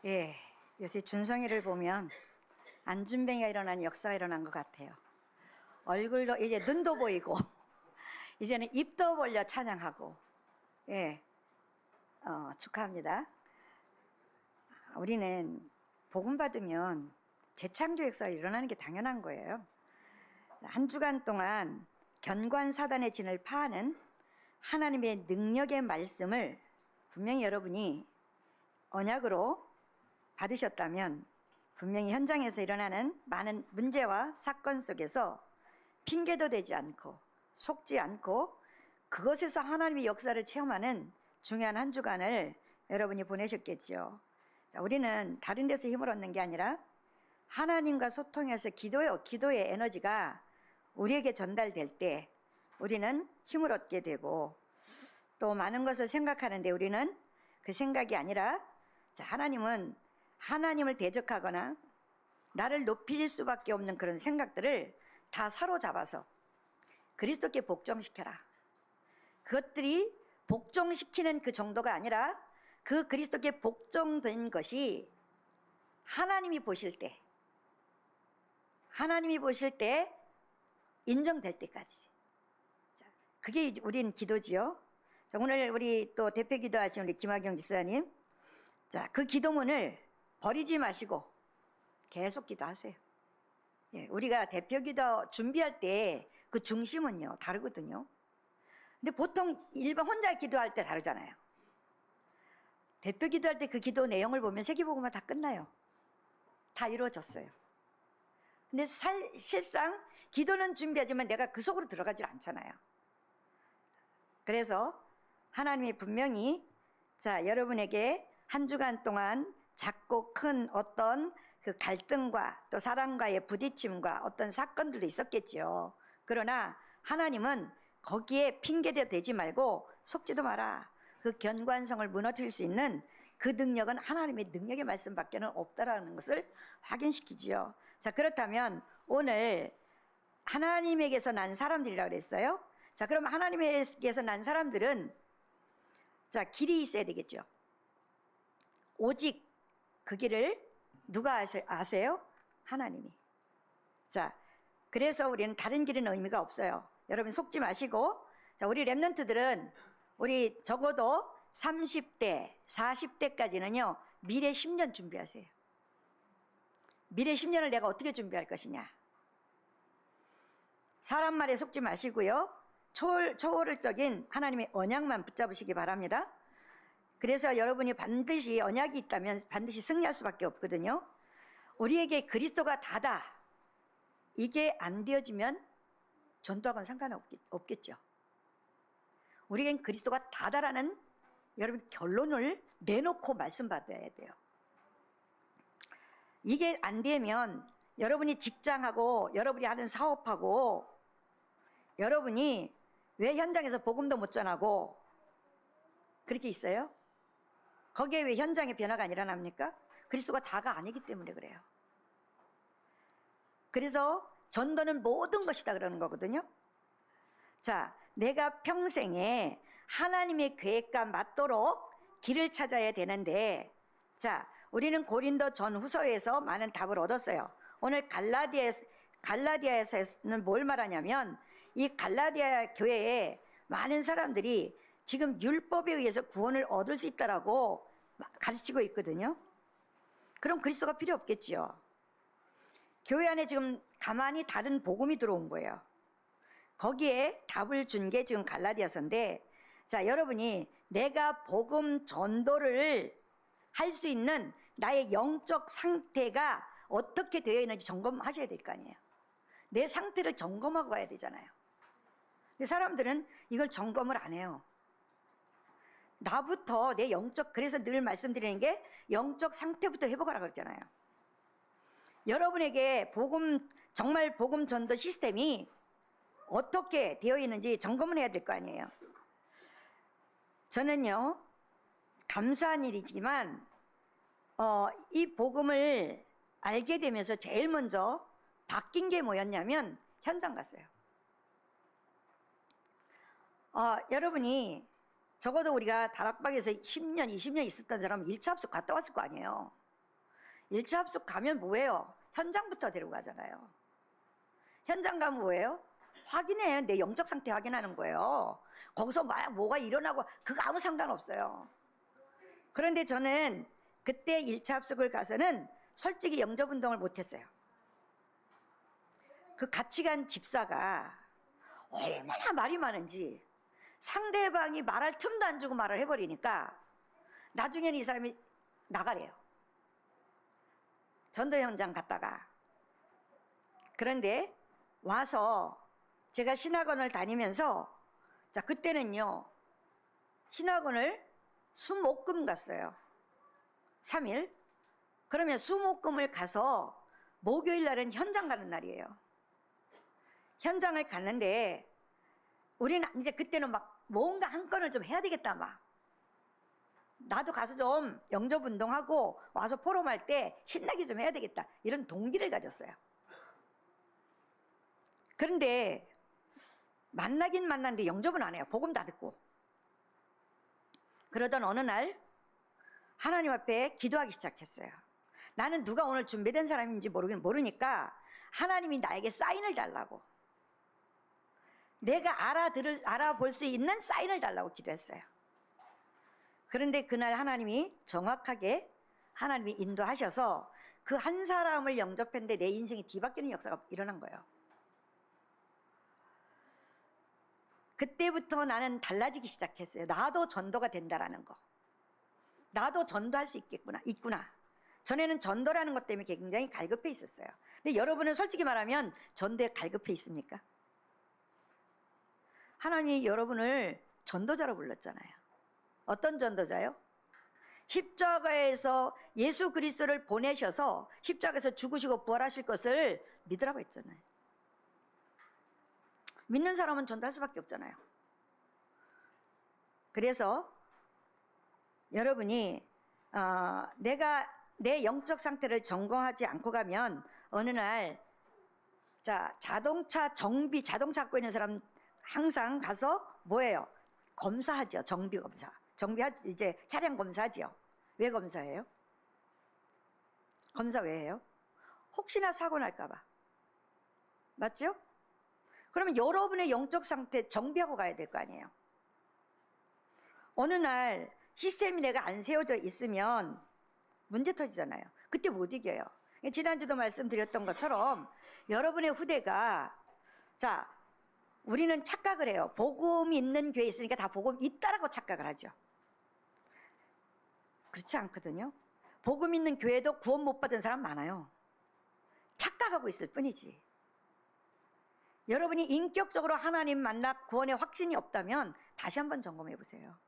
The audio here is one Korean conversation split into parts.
예, 요새 준성이를 보면 안준뱅이가 일어난 역사가 일어난 것 같아요. 얼굴도 이제 눈도 보이고 이제는 입도 벌려 찬양하고, 예, 축하합니다. 우리는 복음 받으면 재창조 역사가 일어나는 게 당연한 거예요. 한 주간 동안 견고한 사단의 진을 파하는 하나님의 능력의 말씀을 분명히 여러분이 언약으로 받으셨다면 분명히 현장에서 일어나는 많은 문제와 사건 속에서 핑계도 되지 않고 속지 않고 그것에서 하나님의 역사를 체험하는 중요한 한 주간을 여러분이 보내셨겠죠. 자, 우리는 다른 데서 힘을 얻는 게 아니라 하나님과 소통해서 기도의 에너지가 우리에게 전달될 때 우리는 힘을 얻게 되고 또 많은 것을 생각하는데 우리는 그 생각이 아니라 자, 하나님을 대적하거나 나를 높일 수밖에 없는 그런 생각들을 다 사로잡아서 그리스도께 복종시켜라. 그것들이 복종시키는 그 정도가 아니라 그 그리스도께 복종된 것이 하나님이 보실 때 인정될 때까지. 자, 그게 우린 기도지요. 자, 오늘 우리 또 대표 기도하신 우리 김학영 집사님, 자, 그 기도문을 버리지 마시고 계속 기도하세요. 예, 우리가 대표 기도 준비할 때 그 중심은요 다르거든요. 근데 보통 일반 혼자 기도할 때 다르잖아요. 대표 기도할 때 그 기도 내용을 보면 세계복음화 다 끝나요. 다 이루어졌어요. 근데 실상 기도는 준비하지만 내가 그 속으로 들어가질 않잖아요. 그래서 하나님이 분명히 자, 여러분에게 한 주간 동안 작고 큰 어떤 그 갈등과 또 사람과의 부딪힘과 어떤 사건들도 있었겠죠. 그러나 하나님은 거기에 핑계대 대지 말고 속지도 마라. 그 견고한성을 무너뜨릴 수 있는 그 능력은 하나님의 능력의 말씀밖에는 없다라는 것을 확인시키지요. 자, 그렇다면 오늘 하나님에게서 난 사람들이라고 그랬어요. 자, 그럼 하나님에게서 난 사람들은 자, 길이 있어야 되겠죠. 오직 그 길을 누가 아세요? 하나님이. 자, 그래서 우리는 다른 길은 의미가 없어요. 여러분 속지 마시고, 자, 우리 랩런트들은 우리 적어도 30대, 40대까지는요, 미래 10년 준비하세요. 미래 10년을 내가 어떻게 준비할 것이냐. 사람 말에 속지 마시고요. 초월적인 하나님의 언약만 붙잡으시기 바랍니다. 그래서 여러분이 반드시 언약이 있다면 반드시 승리할 수밖에 없거든요. 우리에게 그리스도가 다다. 이게 안 되어지면 전도하고는 상관없겠죠. 우리에겐 그리스도가 다다라는 여러분 결론을 내놓고 말씀 받아야 돼요. 이게 안 되면 여러분이 직장하고 여러분이 하는 사업하고 여러분이 왜 현장에서 복음도 못 전하고 그렇게 있어요? 거기에 왜 현장의 변화가 안 일어납니까? 그리스도가 다가 아니기 때문에 그래요. 그래서 전도는 모든 것이다 그러는 거거든요. 자, 내가 평생에 하나님의 계획과 맞도록 길을 찾아야 되는데 자, 우리는 고린도 전후서에서 많은 답을 얻었어요. 오늘 갈라디아에서는 뭘 말하냐면 이 갈라디아 교회에 많은 사람들이 지금 율법에 의해서 구원을 얻을 수 있다라고 가르치고 있거든요. 그럼 그리스도가 필요 없겠지요. 교회 안에 지금 가만히 다른 복음이 들어온 거예요. 거기에 답을 준 게 지금 갈라디아서인데 자, 여러분이 내가 복음 전도를 할 수 있는 나의 영적 상태가 어떻게 되어 있는지 점검하셔야 될 거 아니에요. 내 상태를 점검하고 가야 되잖아요. 근데 사람들은 이걸 점검을 안 해요. 나부터 내 그래서 늘 말씀드리는 게 영적 상태부터 회복하라고 그랬잖아요. 여러분에게 정말 복음 전도 시스템이 어떻게 되어 있는지 점검을 해야 될 거 아니에요. 저는요, 감사한 일이지만, 이 복음을 알게 되면서 제일 먼저 바뀐 게 뭐였냐면, 현장 갔어요. 여러분이 적어도 우리가 다락방에서 10년, 20년 있었던 사람은 1차 합숙 갔다 왔을 거 아니에요. 1차 합숙 가면 뭐예요? 현장부터 데려가잖아요. 현장 가면 뭐예요? 확인해. 내 영적 상태 확인하는 거예요. 거기서 뭐가 일어나고 그거 아무 상관없어요. 그런데 저는 그때 1차 합숙을 가서는 솔직히 영접 운동을 못했어요. 그 같이 간 집사가 얼마나 말이 많은지 상대방이 말할 틈도 안 주고 말을 해버리니까 나중에는 이 사람이 나가래요. 전도 현장 갔다가. 그런데 와서 제가 신학원을 다니면서 자 그때는요 신학원을 수목금 갔어요. 3일. 그러면 수목금을 가서 목요일 날은 현장 가는 날이에요. 현장을 갔는데 우리는 이제 그때는 막 뭔가 한 건을 좀 해야 되겠다 막. 나도 가서 좀 영접 운동하고 와서 포럼할 때 신나게 좀 해야 되겠다 이런 동기를 가졌어요. 그런데 만나긴 만났는데 영접은 안 해요. 복음 다 듣고. 그러던 어느 날 하나님 앞에 기도하기 시작했어요. 나는 누가 오늘 준비된 사람인지 모르니까 하나님이 나에게 사인을 달라고. 내가 알아볼 수 있는 사인을 달라고 기도했어요. 그런데 그날 하나님이 정확하게 하나님이 인도하셔서 그 한 사람을 영접했는데 내 인생이 뒤바뀌는 역사가 일어난 거예요. 그때부터 나는 달라지기 시작했어요. 나도 전도가 된다라는 거. 나도 전도할 수 있구나. 전에는 전도라는 것 때문에 굉장히 갈급해 있었어요. 근데 여러분은 솔직히 말하면 전도에 갈급해 있습니까? 하나님이 여러분을 전도자로 불렀잖아요. 어떤 전도자요? 십자가에서 예수 그리스도를 보내셔서 십자가에서 죽으시고 부활하실 것을 믿으라고 했잖아요. 믿는 사람은 전도할 수밖에 없잖아요. 그래서 여러분이 내가 내 영적 상태를 점검하지 않고 가면 어느 날 자동차 갖고 있는 사람 항상 가서 뭐예요? 검사하죠. 정비 검사. 이제 차량 검사하죠. 왜 검사해요? 검사 왜 해요? 혹시나 사고 날까 봐. 맞죠? 그러면 여러분의 영적 상태 정비하고 가야 될 거 아니에요. 어느 날 시스템이 내가 안 세워져 있으면 문제 터지잖아요. 그때 못 이겨요. 지난주도 말씀드렸던 것처럼 여러분의 후대가 우리는 착각을 해요. 복음이 있는 교회에 있으니까 다 복음 있다라고 착각을 하죠. 그렇지 않거든요. 복음 있는 교회도 구원 못 받은 사람 많아요. 착각하고 있을 뿐이지. 여러분이 인격적으로 하나님 만나 구원의 확신이 없다면 다시 한번 점검해 보세요.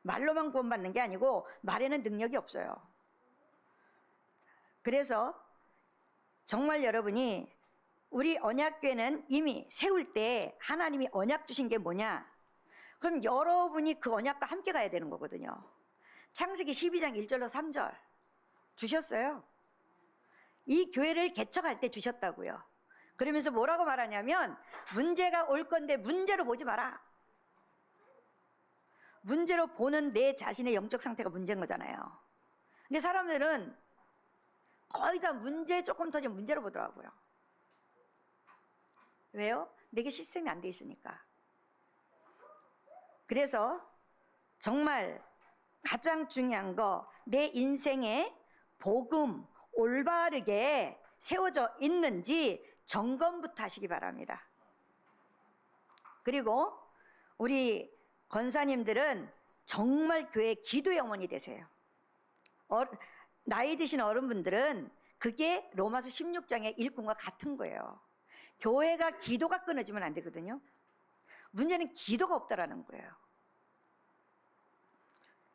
말로만 구원받는 게 아니고 말에는 능력이 없어요. 그래서 정말 여러분이 우리 언약궤는 이미 세울 때 하나님이 언약 주신 게 뭐냐? 그럼 여러분이 그 언약과 함께 가야 되는 거거든요. 창세기 12장 1절로 3절 주셨어요. 이 교회를 개척할 때 주셨다고요. 그러면서 뭐라고 말하냐면 문제가 올 건데 문제로 보지 마라. 문제로 보는 내 자신의 영적 상태가 문제인 거잖아요. 근데 사람들은 거의 다 문제 조금 터지면 문제로 보더라고요. 왜요? 내게 시스템이 안 돼 있으니까. 그래서 정말 가장 중요한 거, 내 인생에 복음 올바르게 세워져 있는지 점검부터 하시기 바랍니다. 그리고 우리 권사님들은 정말 교회 기도 영혼이 되세요. 나이 드신 어른분들은 그게 로마서 16장의 일꾼과 같은 거예요. 교회가 기도가 끊어지면 안 되거든요. 문제는 기도가 없다라는 거예요.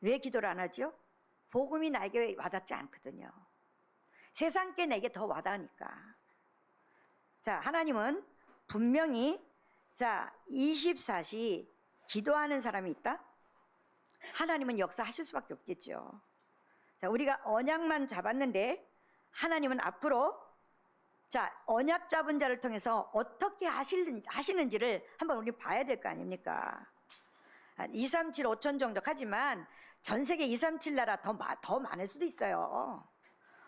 왜 기도를 안 하죠? 복음이 나에게 와닿지 않거든요. 세상 게 내게 더 와닿으니까. 하나님은 분명히 24시 기도하는 사람이 있다? 하나님은 역사하실 수밖에 없겠죠. 우리가 언약만 잡았는데 하나님은 앞으로 언약 잡은 자를 통해서 어떻게 하시는지를 한번 우리 봐야 될 거 아닙니까? 2, 3, 7, 5천 정도 하지만 전 세계 2, 3, 7 나라 더 많을 수도 있어요.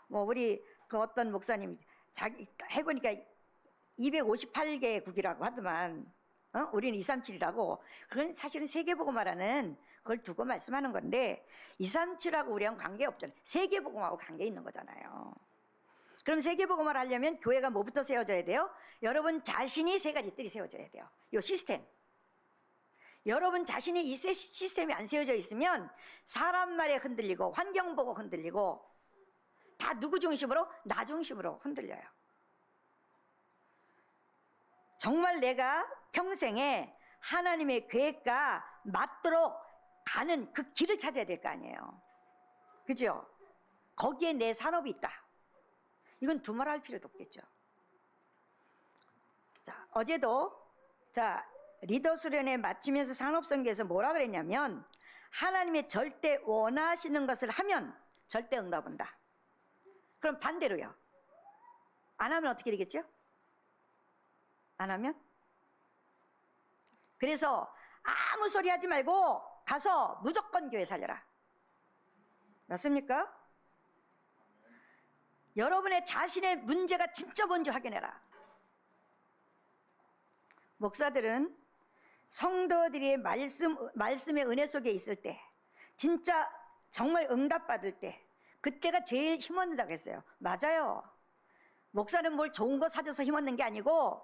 뭐 우리 그 어떤 목사님 자기 해보니까 258개국이라고 하더만, 우리는 237이라고. 그건 사실은 세계복음화라는 그걸 두고 말씀하는 건데, 237하고 우리랑 관계없잖아요. 세계복음하고 관계 있는 거잖아요. 그럼 세계복음화를 하려면 교회가 뭐부터 세워져야 돼요? 여러분 자신이 세 가지 뜰이 세워져야 돼요. 요 시스템. 여러분 자신이 이 시스템이 안 세워져 있으면 사람 말에 흔들리고 환경 보고 흔들리고 다 누구 중심으로? 나 중심으로 흔들려요. 정말 내가 평생에 하나님의 계획과 맞도록 가는 그 길을 찾아야 될 거 아니에요. 그죠? 거기에 내 산업이 있다. 이건 두말할 필요도 없겠죠. 자, 어제도 리더 수련회 마치면서 산업선교에서 뭐라 그랬냐면, 하나님의 절대 원하시는 것을 하면 절대 응답 온다. 그럼 반대로요. 안 하면 어떻게 되겠죠? 안 하면? 그래서 아무 소리 하지 말고 가서 무조건 교회 살려라. 맞습니까? 여러분의 자신의 문제가 진짜 뭔지 확인해라. 목사들은 성도들이 말씀의 은혜 속에 있을 때, 진짜 정말 응답받을 때, 그때가 제일 힘없는다고 했어요. 맞아요. 목사는 뭘 좋은 거 사줘서 힘없는 게 아니고,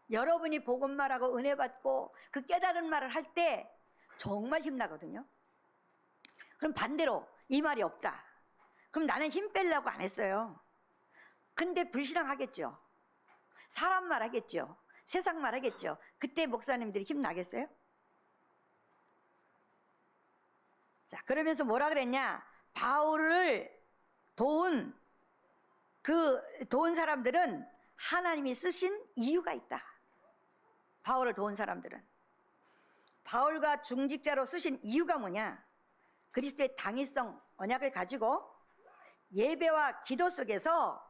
여러분이 복음 말하고 은혜 받고 그 깨달은 말을 할 때 정말 힘나거든요. 그럼 반대로 이 말이 없다. 그럼 나는 힘 빼려고 안 했어요. 근데 불신앙하겠죠. 사람 말 하겠죠. 세상 말 하겠죠. 그때 목사님들이 힘나겠어요? 자, 그러면서 뭐라 그랬냐? 바울을 도운 사람들은 하나님이 쓰신 이유가 있다. 바울을 도운 사람들은. 바울과 중직자로 쓰신 이유가 뭐냐? 그리스도의 당위성 언약을 가지고 예배와 기도 속에서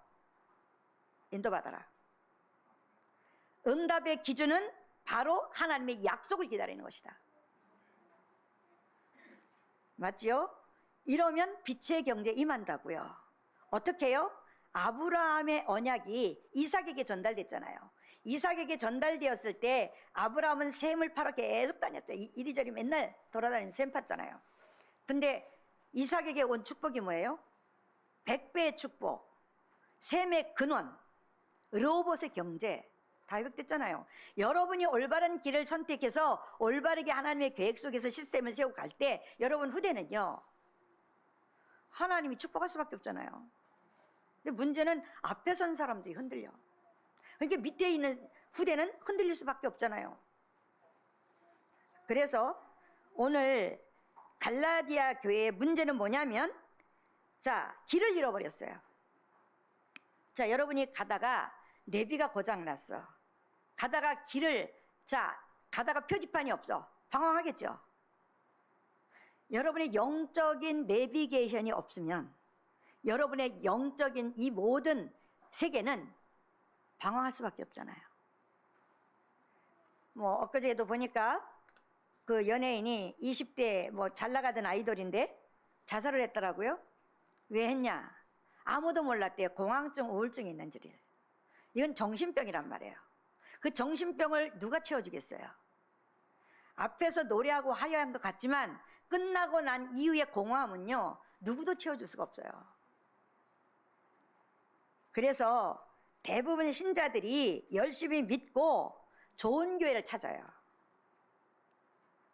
인도받아라. 응답의 기준은 바로 하나님의 약속을 기다리는 것이다. 맞지요? 이러면 빛의 경제 임한다고요. 어떻게 해요? 아브라함의 언약이 이삭에게 전달됐잖아요. 이삭에게 전달되었을 때 아브라함은 셈을 팔아 계속 다녔죠. 이리저리 맨날 돌아다니는 셈 팠잖아요. 근데 이삭에게 온 축복이 뭐예요? 100배의 축복, 셈의 근원, 르호봇의 경제 다 회복됐잖아요. 여러분이 올바른 길을 선택해서 올바르게 하나님의 계획 속에서 시스템을 세우고 갈 때 여러분 후대는요, 하나님이 축복할 수밖에 없잖아요. 근데 문제는 앞에 선 사람들이 흔들려. 그러니까 밑에 있는 후대는 흔들릴 수밖에 없잖아요. 그래서 오늘 갈라디아 교회의 문제는 뭐냐면, 길을 잃어버렸어요. 여러분이 가다가 내비가 고장났어. 가다가 가다가 표지판이 없어. 방황하겠죠. 여러분의 영적인 내비게이션이 없으면 여러분의 영적인 이 모든 세계는 방황할 수밖에 없잖아요. 뭐 엊그제도 보니까 그 연예인이 20대 잘 나가던 아이돌인데 자살을 했더라고요. 왜 했냐? 아무도 몰랐대요. 공황증, 우울증이 있는 줄을. 이건 정신병이란 말이에요. 그 정신병을 누가 채워주겠어요? 앞에서 노래하고 화려한 것 같지만 끝나고 난 이후의 공허함은요, 누구도 채워줄 수가 없어요. 그래서 대부분 신자들이 열심히 믿고 좋은 교회를 찾아요.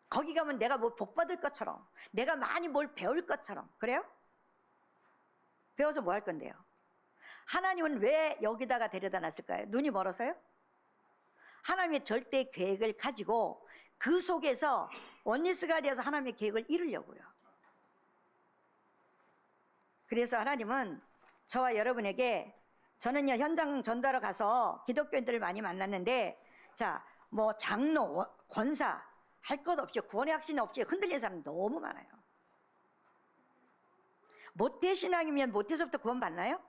거기 가면 내가 뭐 복 받을 것처럼, 내가 많이 뭘 배울 것처럼. 그래요? 배워서 뭐 할 건데요? 하나님은 왜 여기다가 데려다 놨을까요? 눈이 멀어서요? 하나님의 절대 계획을 가지고 그 속에서 원리스가 되어서 하나님의 계획을 이루려고요. 그래서 하나님은 저와 여러분에게, 저는요 현장 전도하러 가서 기독교인들을 많이 만났는데, 장로, 권사 할 것 없이, 구원의 확신 없이 흔들리는 사람 너무 많아요. 모태신앙이면 모태서부터 구원 받나요?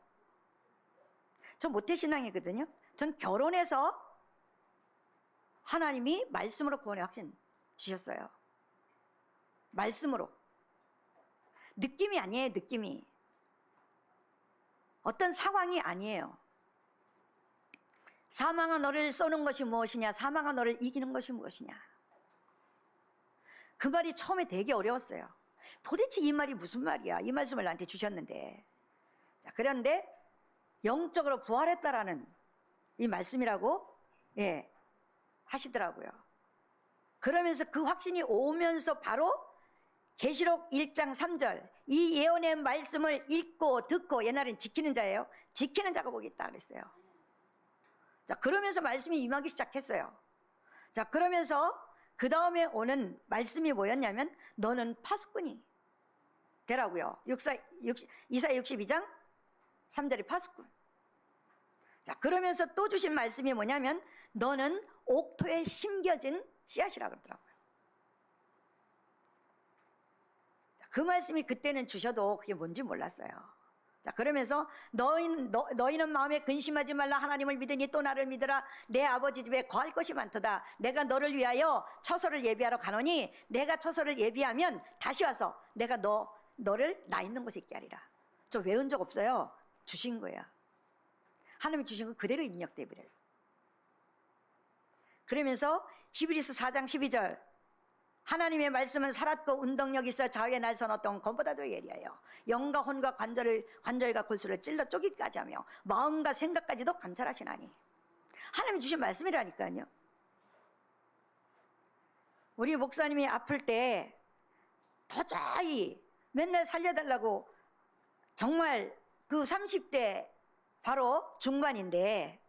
저 모태신앙이거든요. 전 결혼해서 하나님이 말씀으로 구원의 확신 주셨어요. 말씀으로. 느낌이 아니에요, 느낌이. 어떤 상황이 아니에요. 사망아 너를 쏘는 것이 무엇이냐, 사망아 너를 이기는 것이 무엇이냐. 그 말이 처음에 되게 어려웠어요. 도대체 이 말이 무슨 말이야, 이 말씀을 나한테 주셨는데. 그런데 영적으로 부활했다라는 이 말씀이라고 하시더라고요. 그러면서 그 확신이 오면서 바로 계시록 1장 3절 이 예언의 말씀을 읽고 듣고, 옛날엔 지키는 자예요. 지키는 자가 복이 있다 그랬어요. 자, 그러면서 말씀이 임하기 시작했어요. 자, 그러면서 그 다음에 오는 말씀이 뭐였냐면 너는 파수꾼이 되라고요. 이사야 62장 3절이 파수꾼. 자, 그러면서 또 주신 말씀이 뭐냐면 너는 옥토에 심겨진 씨앗이라 그러더라고요. 자, 그 말씀이 그때는 주셔도 그게 뭔지 몰랐어요. 자, 그러면서 너희는 마음에 근심하지 말라. 하나님을 믿으니 또 나를 믿으라. 내 아버지 집에 거할 것이 많도다. 내가 너를 위하여 처소를 예비하러 가노니 내가 처소를 예비하면 다시 와서 내가 너를 나 있는 곳에 있게 하리라. 저 외운 적 없어요. 주신 거야. 하나님이 주신 거 그대로 입력돼 버려요. 그러면서 히브리서 4장 12절 하나님의 말씀은 살았고 운동력이 있어 좌우에 날선 어떤 검보다도 예리하여 영과 혼과 관절과 골수를 찔러 쪼기까지 하며 마음과 생각까지도 감찰하시나니. 하나님이 주신 말씀이라니까요. 우리 목사님이 아플 때 도저히 맨날 살려달라고, 정말 그 30대 바로 중반인데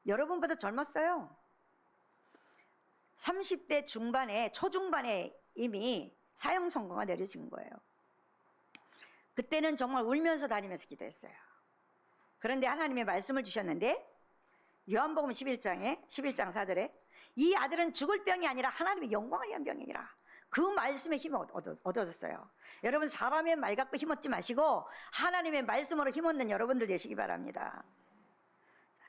여러분보다 젊었어요. 30대 중반에, 초중반에 이미 사형 선고가 내려진 거예요. 그때는 정말 울면서 다니면서 기도했어요. 그런데 하나님의 말씀을 주셨는데 요한복음 11장 4절에 이 아들은 죽을 병이 아니라 하나님의 영광을 위한 병이니라. 그 말씀에 힘을 얻어졌어요. 여러분, 사람의 말 갖고 힘없지 마시고 하나님의 말씀으로 힘없는 여러분들 되시기 바랍니다.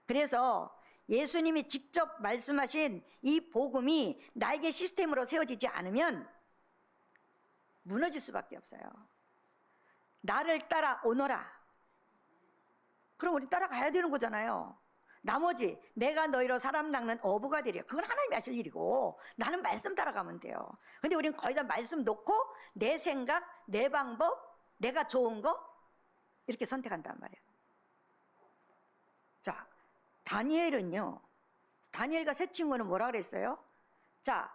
그래서 예수님이 직접 말씀하신 이 복음이 나에게 시스템으로 세워지지 않으면 무너질 수밖에 없어요. 나를 따라오너라. 그럼 우리 따라가야 되는 거잖아요. 나머지 내가 너희로 사람 낚는 어부가 되려, 그건 하나님이 하실 일이고 나는 말씀 따라가면 돼요. 근데 우리는 거의 다 말씀 놓고 내 생각, 내 방법, 내가 좋은 거 이렇게 선택한단 말이에요. 자, 다니엘은요, 다니엘과 세 친구는 뭐라 그랬어요? 자,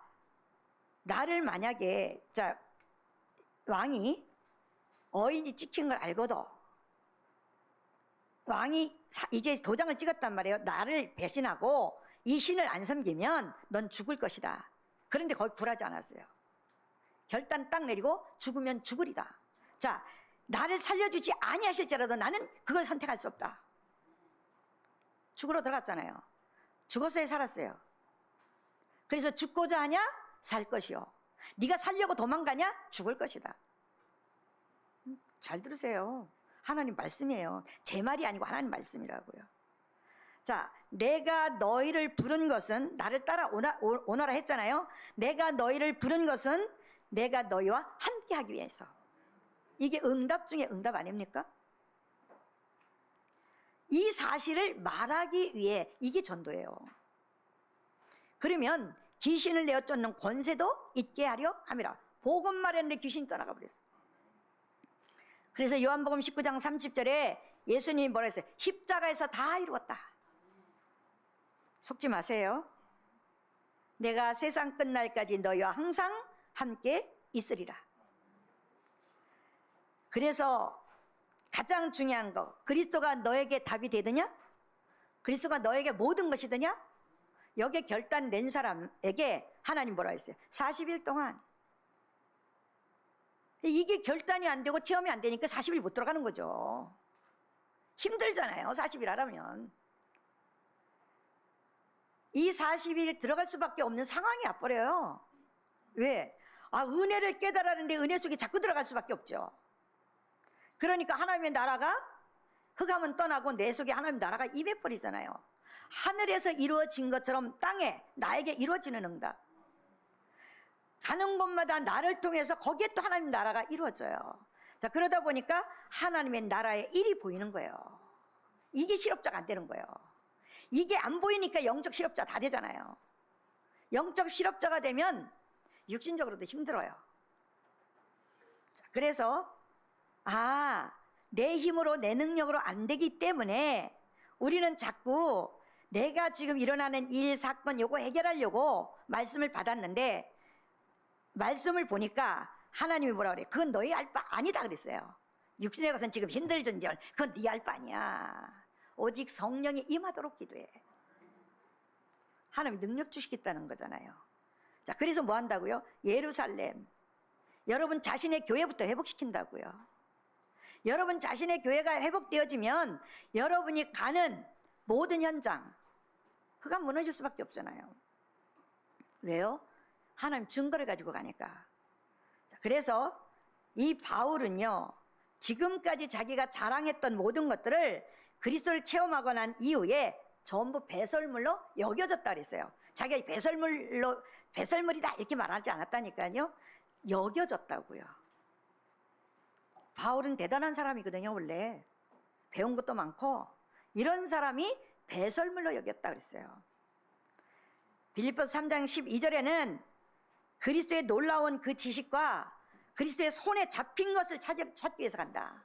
나를 만약에, 자, 왕이 어인이 찍힌 걸 알거든. 왕이 이제 도장을 찍었단 말이에요. 나를 배신하고 이 신을 안 섬기면 넌 죽을 것이다. 그런데 거기 굴하지 않았어요. 결단 딱 내리고 죽으면 죽으리다. 자, 나를 살려주지 아니하실지라도 나는 그걸 선택할 수 없다. 죽으러 들어갔잖아요. 죽었어요, 살았어요? 그래서 죽고자 하냐? 살 것이요. 네가 살려고 도망가냐? 죽을 것이다. 잘 들으세요. 하나님 말씀이에요. 제 말이 아니고 하나님 말씀이라고요. 자, 내가 너희를 부른 것은, 나를 따라 오너라 했잖아요. 내가 너희를 부른 것은 내가 너희와 함께 하기 위해서. 이게 응답 중에 응답 아닙니까? 이 사실을 말하기 위해, 이게 전도예요. 그러면 귀신을 내어 쫓는 권세도 있게 하려 함이라. 복음 말했는데 귀신이 떠나가 버렸어요. 그래서 요한복음 19장 30절에 예수님이 뭐라 했어요? 십자가에서 다 이루었다. 속지 마세요. 내가 세상 끝날까지 너희와 항상 함께 있으리라. 그래서 가장 중요한 거, 그리스도가 너에게 답이 되느냐? 그리스도가 너에게 모든 것이 되냐? 여기에 결단 낸 사람에게 하나님 뭐라 했어요? 40일 동안. 이게 결단이 안 되고 체험이 안 되니까 40일 못 들어가는 거죠. 힘들잖아요, 40일 하려면. 이 40일 들어갈 수밖에 없는 상황이 와버려요. 왜? 은혜를 깨달았는데 은혜 속에 자꾸 들어갈 수밖에 없죠. 그러니까 하나님의 나라가 흑암은 떠나고 내 속에 하나님의 나라가 임해버리잖아요. 하늘에서 이루어진 것처럼 땅에 나에게 이루어지는 응답. 가는 곳마다 나를 통해서 거기에 또 하나님 나라가 이루어져요. 자, 그러다 보니까 하나님의 나라의 일이 보이는 거예요. 이게 실업자가 안 되는 거예요. 이게 안 보이니까 영적 실업자 다 되잖아요. 영적 실업자가 되면 육신적으로도 힘들어요. 자, 그래서 내 힘으로 내 능력으로 안 되기 때문에 우리는 자꾸 내가 지금 일어나는 일, 사건 요거 해결하려고 말씀을 받았는데 말씀을 보니까 하나님이 뭐라 그래? 그건 너희 알 바 아니다 그랬어요. 육신에 가서는 지금 힘들든지 그건 네 알 바 아니야. 오직 성령이 임하도록 기도해. 하나님 능력 주시겠다는 거잖아요. 자, 그래서 뭐 한다고요? 예루살렘. 여러분 자신의 교회부터 회복시킨다고요. 여러분 자신의 교회가 회복되어지면 여러분이 가는 모든 현장 그가 무너질 수밖에 없잖아요. 왜요? 하나님 증거를 가지고 가니까. 그래서 이 바울은요, 지금까지 자기가 자랑했던 모든 것들을 그리스도를 체험하고 난 이후에 전부 배설물로 여겨졌다 그랬어요. 자기가 배설물이다 이렇게 말하지 않았다니까요. 여겨졌다고요. 바울은 대단한 사람이거든요. 원래 배운 것도 많고 이런 사람이 배설물로 여겼다 그랬어요. 빌립보서 3장 12절에는 그리스도의 놀라운 그 지식과 그리스도의 손에 잡힌 것을 찾기 위해서 간다.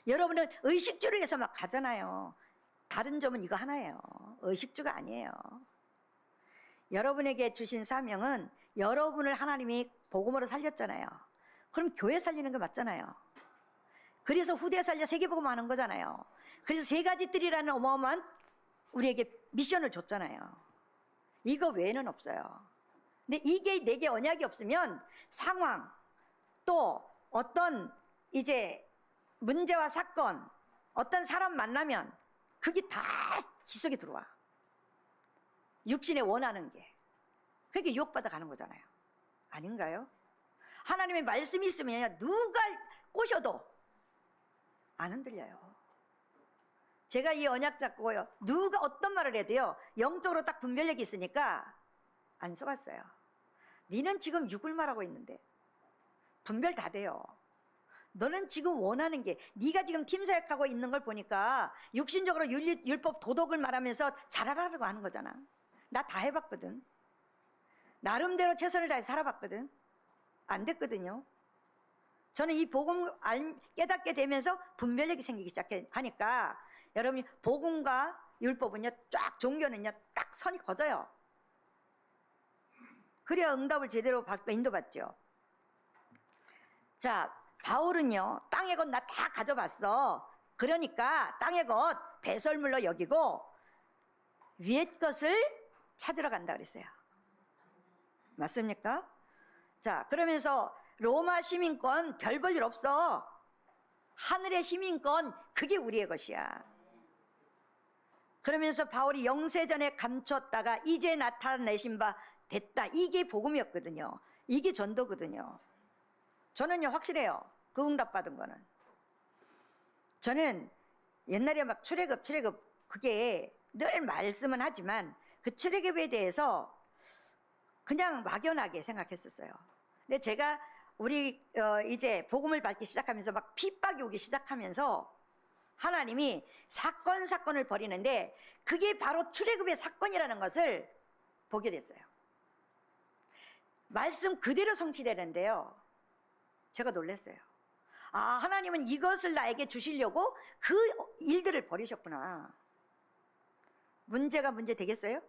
여러분은 의식주를 위해서 막 가잖아요. 다른 점은 이거 하나예요. 의식주가 아니에요. 여러분에게 주신 사명은 여러분을 하나님이 복음으로 살렸잖아요. 그럼 교회 살리는 거 맞잖아요. 그래서 후대 살려 세계복음 하는 거잖아요. 그래서 세 가지 뜰이라는 어마어마한 우리에게 미션을 줬잖아요. 이거 외에는 없어요. 근데 이게 내게 언약이 없으면 상황 또 어떤 이제 문제와 사건 어떤 사람 만나면 그게 다 지속에 들어와. 육신에 원하는 게. 그게 유혹받아 가는 거잖아요. 아닌가요? 하나님의 말씀이 있으면 누가 꼬셔도 안 흔들려요. 제가 이 언약 잡고요. 누가 어떤 말을 해도요. 영적으로 딱 분별력이 있으니까 안 속았어요. 너는 지금 육을 말하고 있는데 분별 다 돼요. 너는 지금 원하는 게 네가 지금 팀사역하고 있는 걸 보니까 육신적으로 율법 도덕을 말하면서 잘하라고 하는 거잖아. 나 다 해봤거든. 나름대로 최선을 다해 살아봤거든. 안 됐거든요. 저는 이 복음 깨닫게 되면서 분별력이 생기기 시작하니까 여러분이 복음과 율법은요 쫙 종교는요 딱 선이 거져요. 그래야 응답을 제대로 인도받죠. 자, 바울은요 땅의 것 나 다 가져봤어. 그러니까 땅의 것 배설물로 여기고 위의 것을 찾으러 간다 그랬어요. 맞습니까? 자, 그러면서 로마 시민권 별 볼 일 없어. 하늘의 시민권 그게 우리의 것이야. 그러면서 바울이 영세전에 감췄다가 이제 나타내신 바 됐다. 이게 복음이었거든요. 이게 전도거든요. 저는요 확실해요. 그 응답 받은 거는. 저는 옛날에 막 출애굽 그게 늘 말씀은 하지만 그 출애굽에 대해서 그냥 막연하게 생각했었어요. 근데 제가 우리 이제 복음을 받기 시작하면서 막 핍박이 오기 시작하면서 하나님이 사건을 벌이는데 그게 바로 출애굽의 사건이라는 것을 보게 됐어요. 말씀 그대로 성취되는데요. 제가 놀랐어요. 하나님은 이것을 나에게 주시려고 그 일들을 벌이셨구나. 문제가 문제 되겠어요?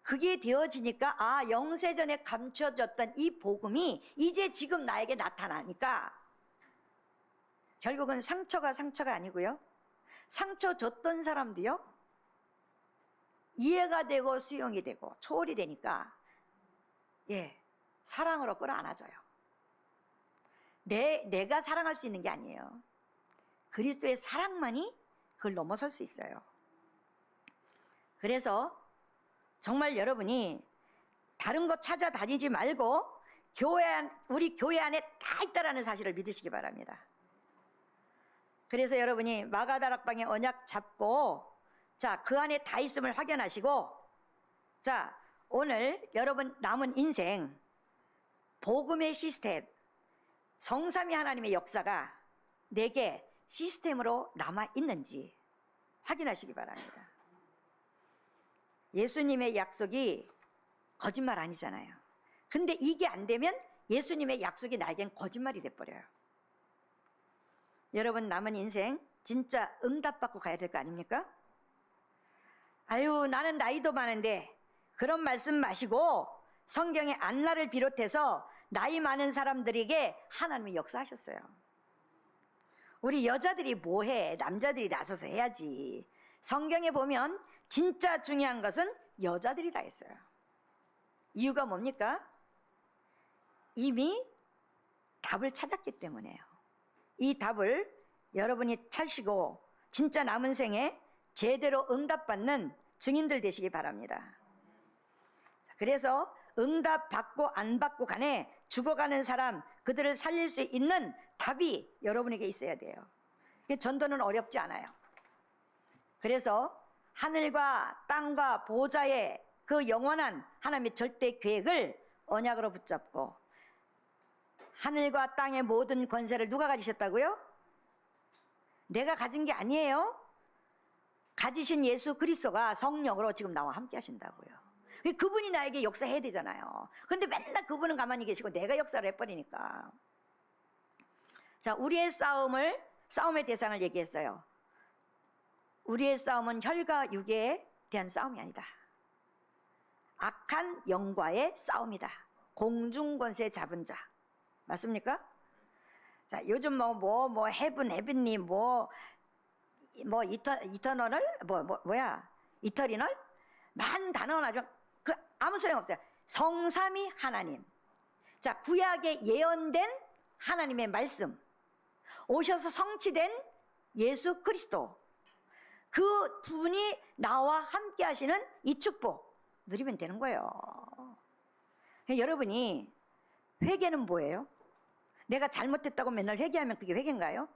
그게 되어지니까 영세전에 감춰졌던 이 복음이 이제 지금 나에게 나타나니까 결국은 상처가 아니고요. 상처 줬던 사람도요. 이해가 되고 수용이 되고 초월이 되니까 사랑으로 끌어안아줘요. 내가 사랑할 수 있는 게 아니에요. 그리스도의 사랑만이 그걸 넘어설 수 있어요. 그래서 정말 여러분이 다른 거 찾아다니지 말고 우리 교회 안에 다 있다라는 사실을 믿으시기 바랍니다. 그래서 여러분이 마가다락방의 언약 잡고 자, 그 안에 다 있음을 확인하시고 자, 오늘 여러분 남은 인생 복음의 시스템 성삼위 하나님의 역사가 내게 시스템으로 남아 있는지 확인하시기 바랍니다. 예수님의 약속이 거짓말 아니잖아요. 근데 이게 안 되면 예수님의 약속이 나에겐 거짓말이 돼버려요. 여러분, 남은 인생 진짜 응답받고 가야 될 거 아닙니까? 아유, 나는 나이도 많은데, 그런 말씀 마시고 성경의 안나를 비롯해서 나이 많은 사람들에게 하나님이 역사하셨어요. 우리 여자들이 뭐해? 남자들이 나서서 해야지. 성경에 보면 진짜 중요한 것은 여자들이 다 했어요. 이유가 뭡니까? 이미 답을 찾았기 때문에요. 이 답을 여러분이 찾으시고 진짜 남은 생에 제대로 응답받는 증인들 되시기 바랍니다. 그래서 응답 받고 안 받고 간에 죽어가는 사람, 그들을 살릴 수 있는 답이 여러분에게 있어야 돼요. 전도는 어렵지 않아요. 그래서 하늘과 땅과 보좌의 그 영원한 하나님의 절대 계획을 언약으로 붙잡고, 하늘과 땅의 모든 권세를 누가 가지셨다고요? 내가 가진 게 아니에요. 가지신 예수 그리스도가 성령으로 지금 나와 함께 하신다고요. 그분이 나에게 역사해야 되잖아요. 근데 맨날 그분은 가만히 계시고 내가 역사를 해버리니까. 자, 우리의 싸움의 대상을 얘기했어요. 우리의 싸움은 혈과 육에 대한 싸움이 아니다. 악한 영과의 싸움이다. 공중권세 잡은 자. 맞습니까? 자, 요즘 헤븐님, 이터널? 이터리널? 많은 단어가 나죠. 아무 소용없어요. 성삼위 하나님. 자, 구약에 예언된 하나님의 말씀. 오셔서 성취된 예수 그리스도. 그 분이 나와 함께 하시는 이 축복. 누리면 되는 거예요. 여러분이 회개는 뭐예요? 내가 잘못했다고 맨날 회개하면 그게 회개인가요?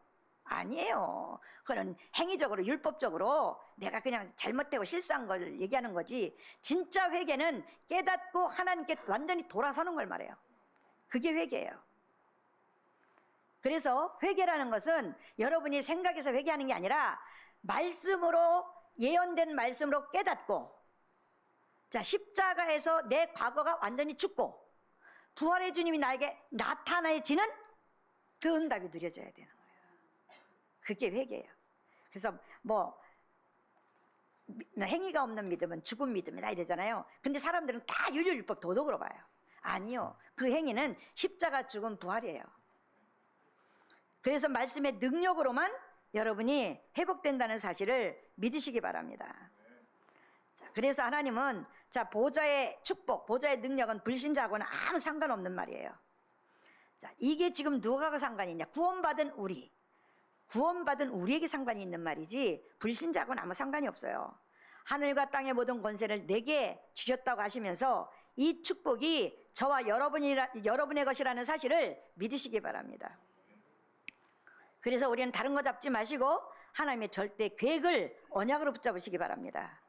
아니에요. 그건 행위적으로 율법적으로 내가 그냥 잘못되고 실수한 걸 얘기하는 거지, 진짜 회개는 깨닫고 하나님께 완전히 돌아서는 걸 말해요. 그게 회개예요. 그래서 회개라는 것은 여러분이 생각해서 회개하는 게 아니라 말씀으로, 예언된 말씀으로 깨닫고, 자, 십자가에서 내 과거가 완전히 죽고 부활의 주님이 나에게 나타나지는 그 응답이 누려져야 되는 거예요. 그게 회개예요. 그래서 행위가 없는 믿음은 죽은 믿음이다 이러잖아요. 근데 사람들은 다 율법율법 도덕으로 봐요. 아니요. 그 행위는 십자가 죽은 부활이에요. 그래서 말씀의 능력으로만 여러분이 회복된다는 사실을 믿으시기 바랍니다. 그래서 하나님은, 자, 보좌의 축복, 보좌의 능력은 불신자하고는 아무 상관없는 말이에요. 자, 이게 지금 누가 상관이 있냐? 구원받은 우리에게 상관이 있는 말이지 불신자하고는 아무 상관이 없어요. 하늘과 땅의 모든 권세를 내게 주셨다고 하시면서 이 축복이 저와 여러분의 것이라는 사실을 믿으시기 바랍니다. 그래서 우리는 다른 거 잡지 마시고 하나님의 절대 계획을 언약으로 붙잡으시기 바랍니다.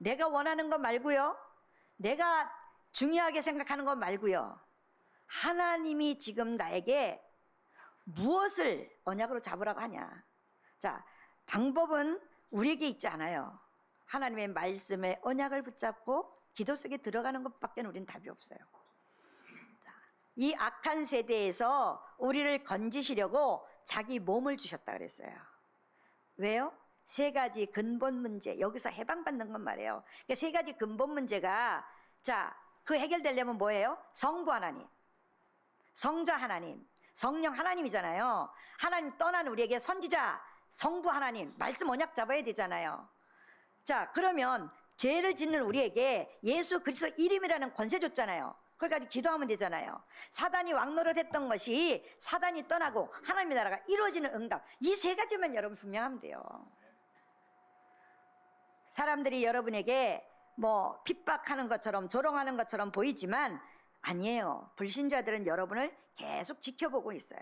내가 원하는 것 말고요, 내가 중요하게 생각하는 것 말고요, 하나님이 지금 나에게 무엇을 언약으로 잡으라고 하냐. 자, 방법은 우리에게 있지 않아요. 하나님의 말씀에 언약을 붙잡고 기도 속에 들어가는 것밖에 우리는 답이 없어요. 자, 이 악한 세대에서 우리를 건지시려고 자기 몸을 주셨다 그랬어요. 왜요? 세 가지 근본 문제, 여기서 해방받는 건 말이에요. 그러니까 세 가지 근본 문제가, 자, 그 해결되려면 뭐예요? 성부 하나님, 성자 하나님, 성령 하나님이잖아요. 하나님 떠난 우리에게 선지자, 성부 하나님, 말씀 언약 잡아야 되잖아요. 자, 그러면 죄를 짓는 우리에게 예수 그리스도 이름이라는 권세 줬잖아요. 그걸 가지고 기도하면 되잖아요. 사단이 왕노릇했던 것이 사단이 떠나고 하나님의 나라가 이루어지는 응답, 이 세 가지만 여러분 분명하면 돼요. 사람들이 여러분에게 핍박하는 것처럼 조롱하는 것처럼 보이지만 아니에요. 불신자들은 여러분을 계속 지켜보고 있어요.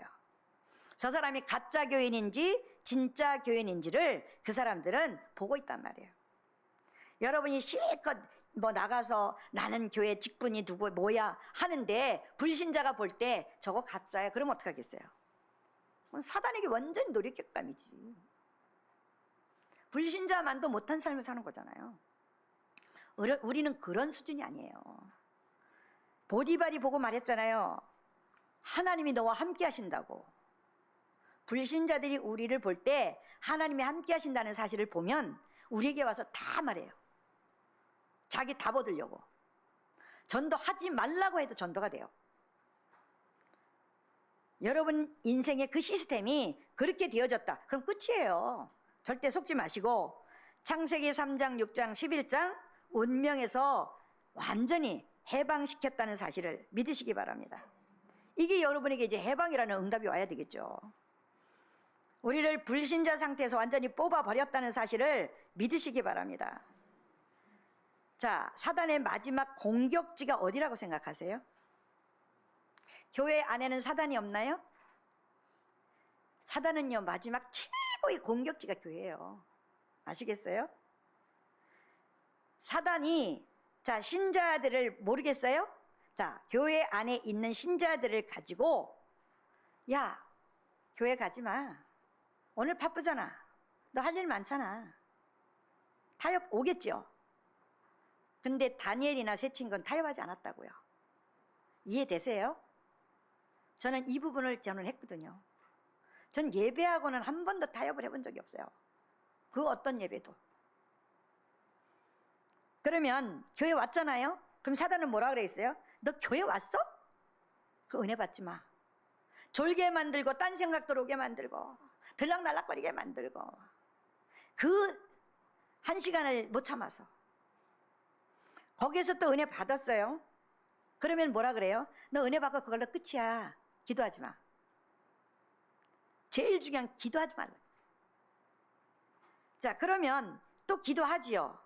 저 사람이 가짜 교인인지 진짜 교인인지를 그 사람들은 보고 있단 말이에요. 여러분이 실컷 나가서 나는 교회 직분이 누구 뭐야 하는데 불신자가 볼 때 저거 가짜야, 그러면 어떡하겠어요? 사단에게 완전히 놀이격감이지. 불신자만도 못한 삶을 사는 거잖아요. 우리는 그런 수준이 아니에요. 보디발이 보고 말했잖아요. 하나님이 너와 함께 하신다고. 불신자들이 우리를 볼 때 하나님이 함께 하신다는 사실을 보면 우리에게 와서 다 말해요. 자기 답 얻으려고. 전도하지 말라고 해도 전도가 돼요. 여러분 인생의 그 시스템이 그렇게 되어졌다. 그럼 끝이에요. 절대 속지 마시고 창세기 3장, 6장, 11장 운명에서 완전히 해방시켰다는 사실을 믿으시기 바랍니다. 이게 여러분에게 이제 해방이라는 응답이 와야 되겠죠. 우리를 불신자 상태에서 완전히 뽑아버렸다는 사실을 믿으시기 바랍니다. 자, 사단의 마지막 공격지가 어디라고 생각하세요? 교회 안에는 사단이 없나요? 사단은요, 마지막 최고의 공격지가 교회예요. 아시겠어요? 사단이, 자, 신자들을 모르겠어요? 자, 교회 안에 있는 신자들을 가지고, 야, 교회 가지 마. 오늘 바쁘잖아. 너 할 일 많잖아. 타협 오겠죠? 근데 다니엘이나 세 친구는 타협하지 않았다고요. 이해되세요? 저는 이 부분을 했거든요. 전 예배하고는 한 번도 타협을 해본 적이 없어요. 그 어떤 예배도. 그러면 교회 왔잖아요? 그럼 사단은 뭐라 그랬어요? 너 교회 왔어? 그 은혜 받지 마. 졸게 만들고 딴 생각 들어오게 만들고 들락날락거리게 만들고 그 한 시간을 못 참아서 거기에서 또 은혜 받았어요. 그러면 뭐라 그래요? 너 은혜 받고 그걸로 끝이야. 기도하지 마. 제일 중요한 기도하지 말라. 자, 그러면 또 기도하지요.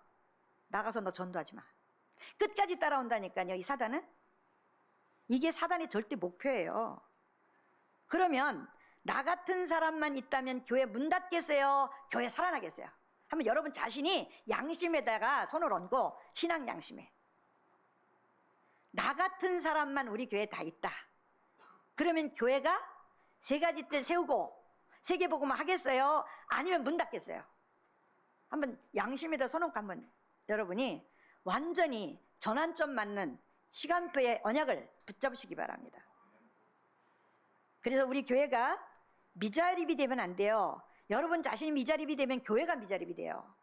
나가서 너 전도하지 마. 끝까지 따라온다니까요. 이 사단은. 이게 사단의 절대 목표예요. 그러면 나 같은 사람만 있다면 교회 문 닫겠어요? 교회 살아나겠어요? 한번 여러분 자신이 양심에다가 손을 얹고, 신앙 양심에. 나 같은 사람만 우리 교회에 다 있다. 그러면 교회가 세 가지 뜻 세우고 세계복음을 하겠어요? 아니면 문 닫겠어요? 한번 양심에다 손 얹고 한번 여러분이 완전히 전환점 맞는 시간표의 언약을 붙잡으시기 바랍니다. 그래서 우리 교회가 미자립이 되면 안 돼요. 여러분 자신이 미자립이 되면 교회가 미자립이 돼요.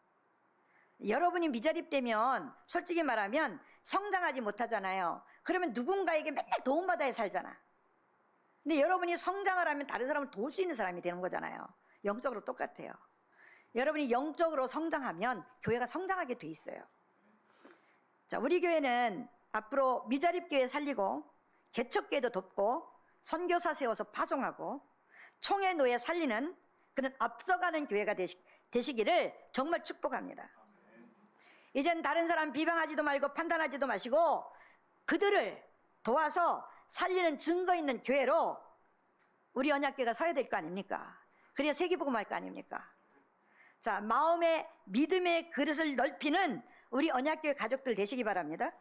여러분이 미자립되면 솔직히 말하면 성장하지 못하잖아요. 그러면 누군가에게 맨날 도움받아야 살잖아. 근데 여러분이 성장을 하면 다른 사람을 도울 수 있는 사람이 되는 거잖아요. 영적으로 똑같아요. 여러분이 영적으로 성장하면 교회가 성장하게 돼 있어요. 자, 우리 교회는 앞으로 미자립교회 살리고 개척교회도 돕고 선교사 세워서 파송하고 총회노예 살리는 그런 앞서가는 교회가 되시기를 정말 축복합니다. 이젠 다른 사람 비방하지도 말고 판단하지도 마시고 그들을 도와서 살리는 증거 있는 교회로 우리 언약교회가 서야 될 거 아닙니까? 그래야 세계복음 할 거 아닙니까? 자, 마음의 믿음의 그릇을 넓히는 우리 언약교회 가족들 되시기 바랍니다.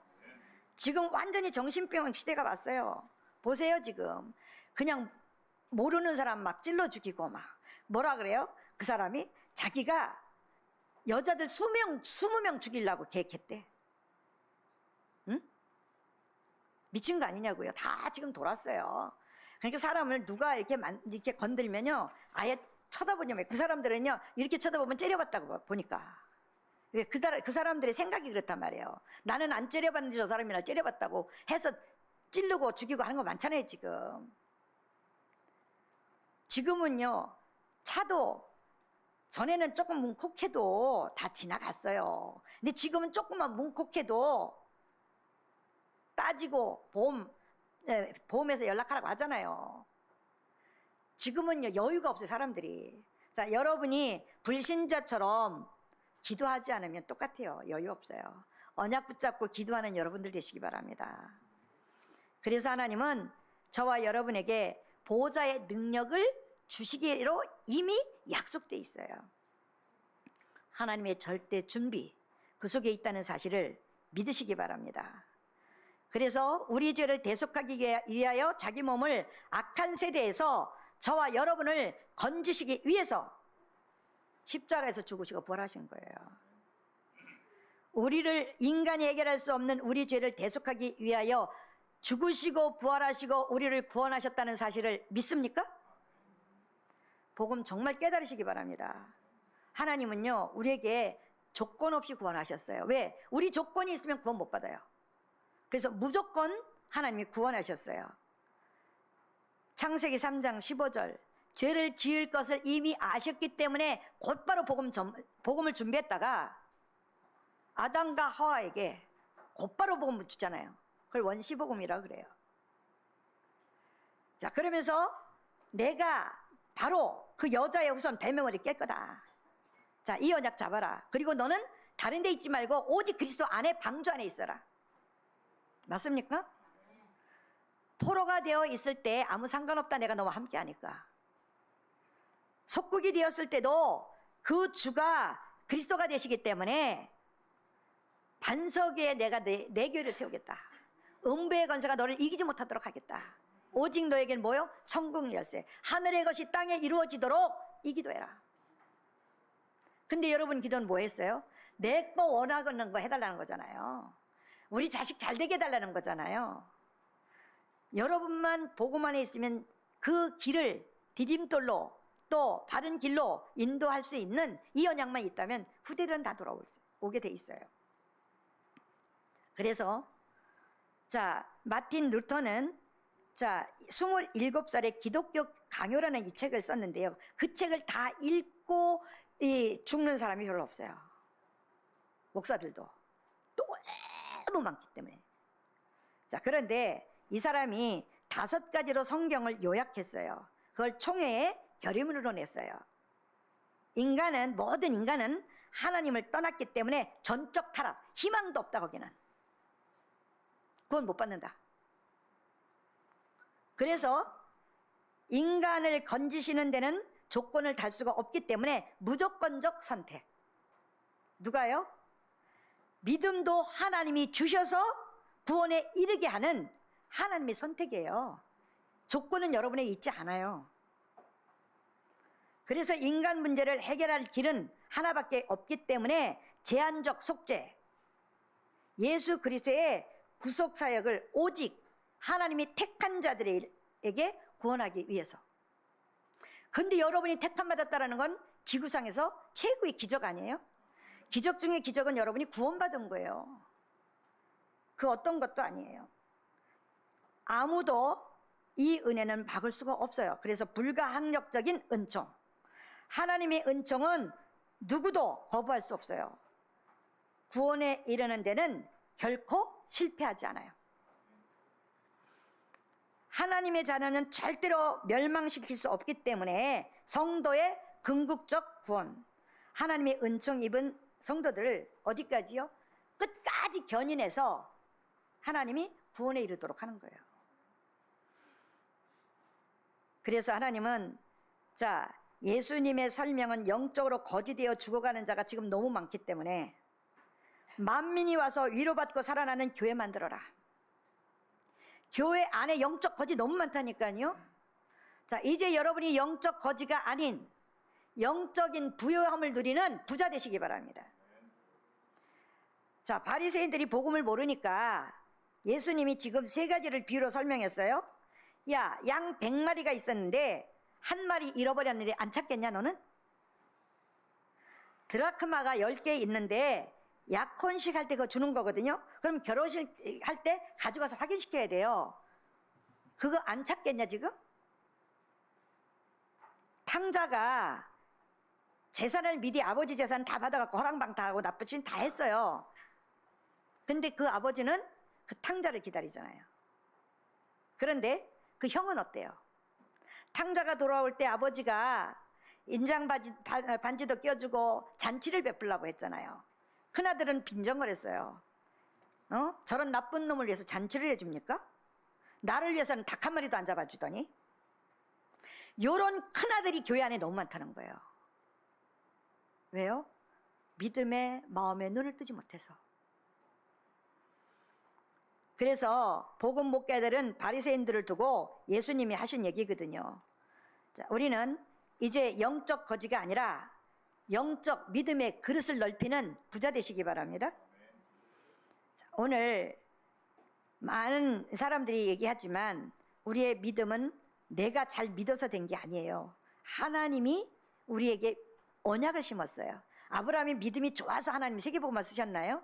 지금 완전히 정신병 시대가 왔어요. 보세요. 지금 그냥 모르는 사람 막 찔러 죽이고 막 뭐라 그래요? 그 사람이 자기가 여자들 20명 죽이려고 계획했대. 응? 미친 거 아니냐고요. 다 지금 돌았어요. 그러니까 사람을 누가 이렇게 건들면요 아예 쳐다보냐. 그 사람들은요 이렇게 쳐다보면 째려봤다고 보니까. 그 사람들의 생각이 그렇단 말이에요. 나는 안 째려봤는데 저 사람이 날 째려봤다고 해서 찌르고 죽이고 하는 거 많잖아요. 지금은요 차도 전에는 조금 뭉콕해도 다 지나갔어요. 근데 지금은 조금만 뭉콕해도 따지고 보험에서 연락하라고 하잖아요. 지금은요 여유가 없어요. 사람들이. 자, 여러분이 불신자처럼 기도하지 않으면 똑같아요. 여유 없어요. 언약 붙잡고 기도하는 여러분들 되시기 바랍니다. 그래서 하나님은 저와 여러분에게 보호자의 능력을 주시기로 이미 약속돼 있어요. 하나님의 절대 준비 그 속에 있다는 사실을 믿으시기 바랍니다. 그래서 우리 죄를 대속하기 위하여 자기 몸을 악한 세대에서 저와 여러분을 건지시기 위해서 십자가에서 죽으시고 부활하신 거예요. 우리를, 인간이 해결할 수 없는 우리 죄를 대속하기 위하여 죽으시고 부활하시고 우리를 구원하셨다는 사실을 믿습니까? 복음 정말 깨달으시기 바랍니다. 하나님은요, 우리에게 조건 없이 구원하셨어요. 왜? 우리 조건이 있으면 구원 못 받아요. 그래서 무조건 하나님이 구원하셨어요. 창세기 3장 15절, 죄를 지을 것을 이미 아셨기 때문에 곧바로 복음을 준비했다가 아담과 하와에게 곧바로 복음을 주잖아요. 그걸 원시복음이라고 그래요. 자, 그러면서 내가 바로 그 여자의 우선 배명을 깰 거다. 자, 이 언약 잡아라. 그리고 너는 다른 데 있지 말고 오직 그리스도 안에, 방주 안에 있어라. 맞습니까? 포로가 되어 있을 때 아무 상관없다. 내가 너와 함께 하니까. 속국이 되었을 때도 그 주가 그리스도가 되시기 때문에 반석 위에 내가 내 교회를 세우겠다. 음부의 권세가 너를 이기지 못하도록 하겠다. 오직 너에겐 뭐요? 천국 열쇠. 하늘의 것이 땅에 이루어지도록 이 기도해라. 근데 여러분 기도는 뭐 했어요? 내 거 원하는 거 해달라는 거잖아요. 우리 자식 잘 되게 해달라는 거잖아요. 여러분만 복음 안에 있으면 그 길을 디딤돌로 또 바른 길로 인도할 수 있는 이 언약만 있다면 후대들은 다 돌아오게 돼 있어요. 그래서 자, 마틴 루터는 자, 27살에 기독교 강요라는 이 책을 썼는데요. 그 책을 다 읽고 죽는 사람이 별로 없어요. 목사들도 너무 많기 때문에. 자, 그런데 이 사람이 5가지로 성경을 요약했어요. 그걸 총회의 결의문으로 냈어요. 모든 인간은 하나님을 떠났기 때문에 전적 타락, 희망도 없다. 거기는 구원 못 받는다. 그래서 인간을 건지시는 데는 조건을 달 수가 없기 때문에 무조건적 선택. 누가요? 믿음도 하나님이 주셔서 구원에 이르게 하는 하나님의 선택이에요. 조건은 여러분에 있지 않아요. 그래서 인간 문제를 해결할 길은 하나밖에 없기 때문에 제한적 속죄, 예수 그리스도의 구속 사역을 오직 하나님이 택한 자들에게 구원하기 위해서. 근데 여러분이 택함 받았다는 건 지구상에서 최고의 기적 아니에요? 기적 중에 기적은 여러분이 구원받은 거예요. 그 어떤 것도 아니에요. 아무도 이 은혜는 막을 수가 없어요. 그래서 불가항력적인 은총. 하나님의 은총은 누구도 거부할 수 없어요. 구원에 이르는 데는 결코 실패하지 않아요. 하나님의 자녀는 절대로 멸망시킬 수 없기 때문에 성도의 궁극적 구원, 하나님의 은총 입은 성도들을 어디까지요? 끝까지 견인해서 하나님이 구원에 이르도록 하는 거예요. 그래서 하나님은 자, 예수님의 설명은 영적으로 거지되어 죽어가는 자가 지금 너무 많기 때문에 만민이 와서 위로받고 살아나는 교회 만들어라. 교회 안에 영적 거지 너무 많다니까요. 자, 이제 여러분이 영적 거지가 아닌 영적인 부요함을 누리는 부자 되시기 바랍니다. 자, 바리새인들이 복음을 모르니까 예수님이 지금 3가지를 비유로 설명했어요. 야, 양 100마리가 있었는데 한 마리 잃어버렸는데 안 찾겠냐 너는? 드라크마가 10개 있는데 약혼식 할 때 그거 주는 거거든요. 그럼 결혼식 할 때 가져가서 확인시켜야 돼요. 그거 안 찾겠냐 지금? 탕자가 재산을 미리 아버지 재산 다 받아갖고 허랑방 다 하고 나쁘신 다 했어요. 근데 그 아버지는 그 탕자를 기다리잖아요. 그런데 그 형은 어때요? 탕자가 돌아올 때 아버지가 인장 반지도 껴주고 잔치를 베풀라고 했잖아요. 큰아들은 빈정거렸어요. 저런 나쁜 놈을 위해서 잔치를 해줍니까? 나를 위해서는 닭 한 마리도 안 잡아주더니. 요런 큰아들이 교회 안에 너무 많다는 거예요. 왜요? 믿음의 마음에 눈을 뜨지 못해서. 그래서 복음 목회자들은 바리새인들을 두고 예수님이 하신 얘기거든요. 자, 우리는 이제 영적 거지가 아니라 영적 믿음의 그릇을 넓히는 부자 되시기 바랍니다. 자, 오늘 많은 사람들이 얘기하지만 우리의 믿음은 내가 잘 믿어서 된 게 아니에요. 하나님이 우리에게 언약을 심었어요. 아브라함이 믿음이 좋아서 하나님이 세계복음만 쓰셨나요?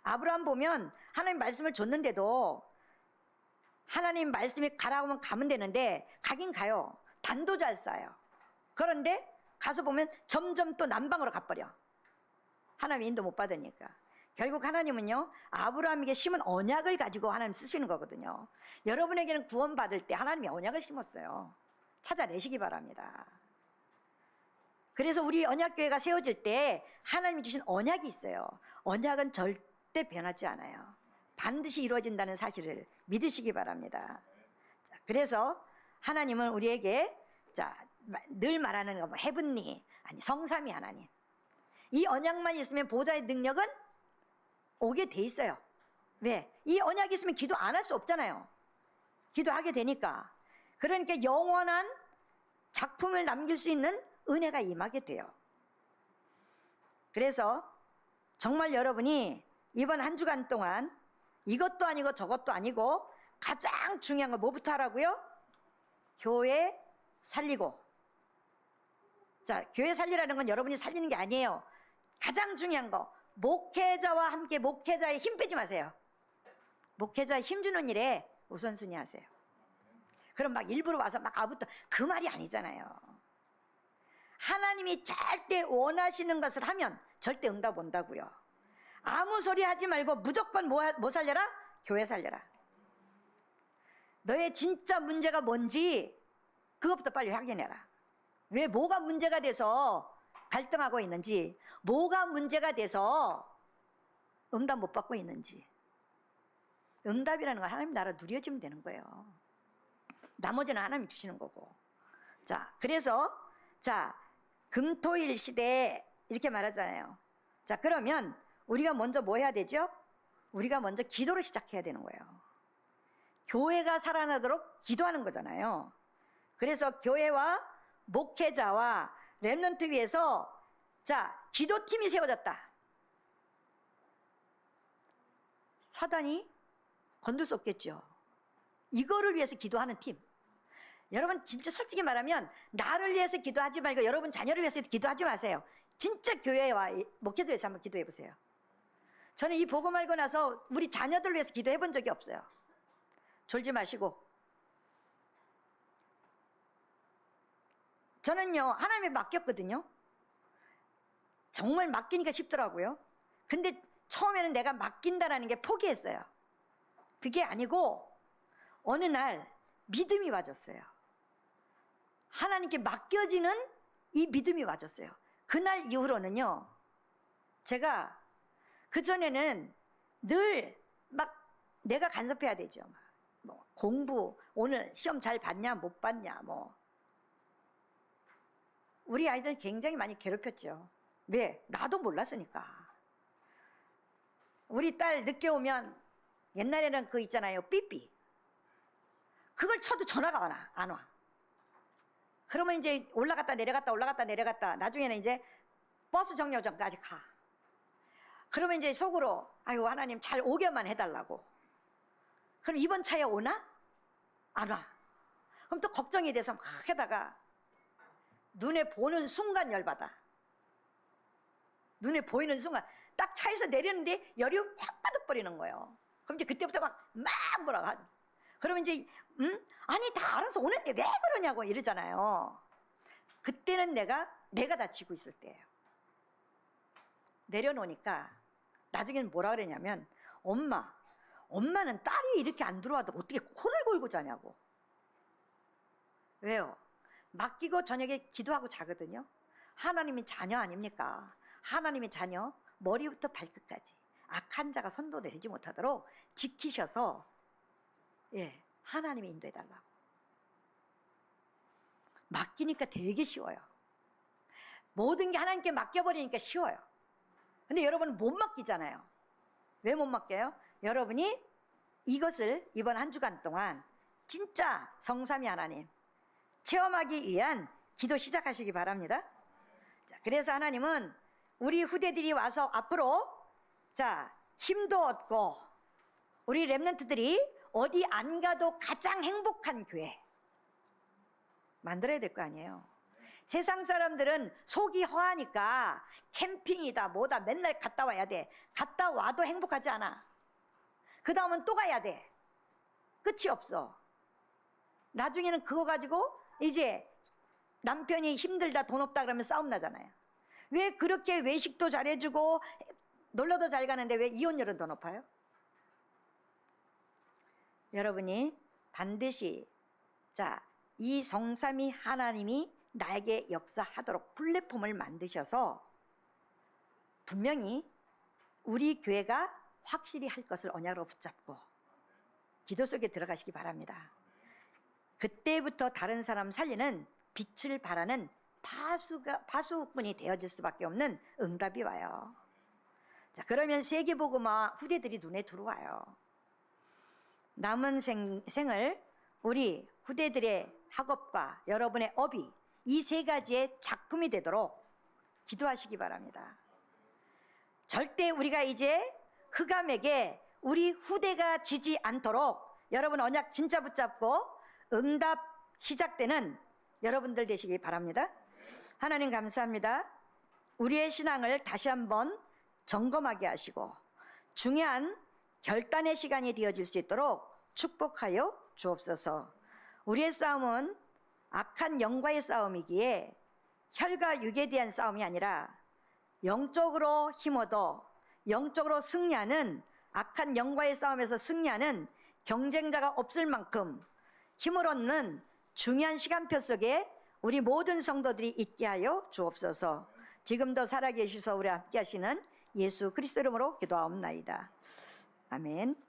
아브라함 보면 하나님 말씀을 줬는데도 하나님 말씀이 가라고 하면 가면 되는데 가긴 가요. 단도 잘 쌓아요. 그런데 가서 보면 점점 또 남방으로 가버려. 하나님 인도 못 받으니까. 결국 하나님은요, 아브라함에게 심은 언약을 가지고 하나님 쓰시는 거거든요. 여러분에게는 구원받을 때 하나님이 언약을 심었어요. 찾아내시기 바랍니다. 그래서 우리 언약교회가 세워질 때 하나님이 주신 언약이 있어요. 언약은 절대 변하지 않아요. 반드시 이루어진다는 사실을 믿으시기 바랍니다. 그래서 하나님은 우리에게 늘 말하는 거 헤븐리, 아니 성삼위 하나님. 이 언약만 있으면 보좌의 능력은 오게 돼 있어요. 왜? 이 언약이 있으면 기도 안 할 수 없잖아요. 기도하게 되니까. 그러니까 영원한 작품을 남길 수 있는 은혜가 임하게 돼요. 그래서 정말 여러분이 이번 한 주간 동안 이것도 아니고 저것도 아니고 가장 중요한 거 뭐부터 하라고요? 교회 살리고. 자, 교회 살리라는 건 여러분이 살리는 게 아니에요. 가장 중요한 거, 목회자와 함께 목회자의 힘 빼지 마세요. 목회자의 힘 주는 일에 우선순위 하세요. 그럼 막 일부러 와서 막 아부터 그 말이 아니잖아요. 하나님이 절대 원하시는 것을 하면 절대 응답 온다고요. 아무 소리 하지 말고 무조건 뭐 살려라? 교회 살려라. 너의 진짜 문제가 뭔지 그것부터 빨리 확인해라. 왜 뭐가 문제가 돼서 갈등하고 있는지, 뭐가 문제가 돼서 응답 못 받고 있는지. 응답이라는 건 하나님 나라 누려지면 되는 거예요. 나머지는 하나님이 주시는 거고. 자, 그래서 금토일 시대에 이렇게 말하잖아요. 자, 그러면 우리가 먼저 뭐 해야 되죠? 우리가 먼저 기도를 시작해야 되는 거예요. 교회가 살아나도록 기도하는 거잖아요. 그래서 교회와 목회자와 렘넌트 위에서 기도팀이 세워졌다. 사단이 건들 수 없겠죠. 이거를 위해서 기도하는 팀. 여러분 진짜 솔직히 말하면 나를 위해서 기도하지 말고 여러분 자녀를 위해서 기도하지 마세요. 진짜 교회와 목회자 위해서 한번 기도해 보세요. 저는 이 복음 알고 나서 우리 자녀들 위해서 기도해 본 적이 없어요. 졸지 마시고. 저는요, 하나님에 맡겼거든요. 정말 맡기니까 쉽더라고요. 근데 처음에는 내가 맡긴다라는 게 포기했어요. 그게 아니고 어느 날 믿음이 와졌어요. 하나님께 맡겨지는 이 믿음이 와졌어요. 그날 이후로는요, 제가 그전에는 늘 막 내가 간섭해야 되죠. 뭐 공부, 오늘 시험 잘 봤냐 못 봤냐 뭐. 우리 아이들 굉장히 많이 괴롭혔죠. 왜? 나도 몰랐으니까. 우리 딸 늦게 오면 옛날에는 그 있잖아요, 삐삐. 그걸 쳐도 전화가 안 와. 그러면 이제 올라갔다 내려갔다 나중에는 이제 버스 정류장까지 가. 그러면 이제 속으로 아유 하나님 잘 오게만 해달라고. 그럼 이번 차에 오나? 안 와. 그럼 또 걱정이 돼서 막 하다가 눈에 보는 순간 열받아. 눈에 보이는 순간 딱 차에서 내렸는데 열이 확 받아버리는 거예요. 그럼 이제 그때부터 막 뭐라고 하죠. 그러면 이제 아니 다 알아서 오는데 왜 그러냐고 이러잖아요. 그때는 내가 다치고 있을 때예요. 내려놓으니까 나중에는 뭐라 그러냐면 엄마는 딸이 이렇게 안 들어와도 어떻게 코를 골고 자냐고. 왜요? 맡기고 저녁에 기도하고 자거든요. 하나님이 자녀 아닙니까? 하나님의 자녀 머리부터 발끝까지 악한 자가 손도 내지 못하도록 지키셔서 하나님이 인도해달라고. 맡기니까 되게 쉬워요. 모든 게 하나님께 맡겨버리니까 쉬워요. 근데 여러분은 못 맡기잖아요. 왜 못 맡겨요? 여러분이 이것을 이번 한 주간 동안 진짜 성삼위 하나님, 체험하기 위한 기도 시작하시기 바랍니다. 자, 그래서 하나님은 우리 후대들이 와서 앞으로 자, 힘도 얻고 우리 렘넌트들이 어디 안 가도 가장 행복한 교회 만들어야 될 거 아니에요. 세상 사람들은 속이 허하니까 캠핑이다 뭐다 맨날 갔다 와야 돼. 갔다 와도 행복하지 않아. 그 다음은 또 가야 돼. 끝이 없어. 나중에는 그거 가지고 이제 남편이 힘들다 돈 없다 그러면 싸움 나잖아요. 왜 그렇게 외식도 잘해주고 놀러도 잘 가는데 왜 이혼율은 더 높아요? 여러분이 반드시 자, 이 성삼위 하나님이 나에게 역사하도록 플랫폼을 만드셔서 분명히 우리 교회가 확실히 할 것을 언약으로 붙잡고 기도 속에 들어가시기 바랍니다. 그때부터 다른 사람 살리는 빛을 발하는 파수꾼이 되어질 수밖에 없는 응답이 와요. 자, 그러면 세계복음화 후대들이 눈에 들어와요. 남은 생을 우리 후대들의 학업과 여러분의 업이 이 세 가지의 작품이 되도록 기도하시기 바랍니다. 절대 우리가 이제 흑암에게 우리 후대가 지지 않도록 여러분 언약 진짜 붙잡고 응답 시작되는 여러분들 되시기 바랍니다. 하나님 감사합니다. 우리의 신앙을 다시 한번 점검하게 하시고 중요한 결단의 시간이 되어질 수 있도록 축복하여 주옵소서. 우리의 싸움은 악한 영과의 싸움이기에 혈과 육에 대한 싸움이 아니라 영적으로 힘어도 영적으로 승리하는 악한 영과의 싸움에서 승리하는 경쟁자가 없을 만큼 힘을 얻는 중요한 시간표 속에 우리 모든 성도들이 있게 하여 주옵소서. 지금도 살아계셔서 우리 함께 하시는 예수 그리스도 이름으로 기도하옵나이다. 아멘.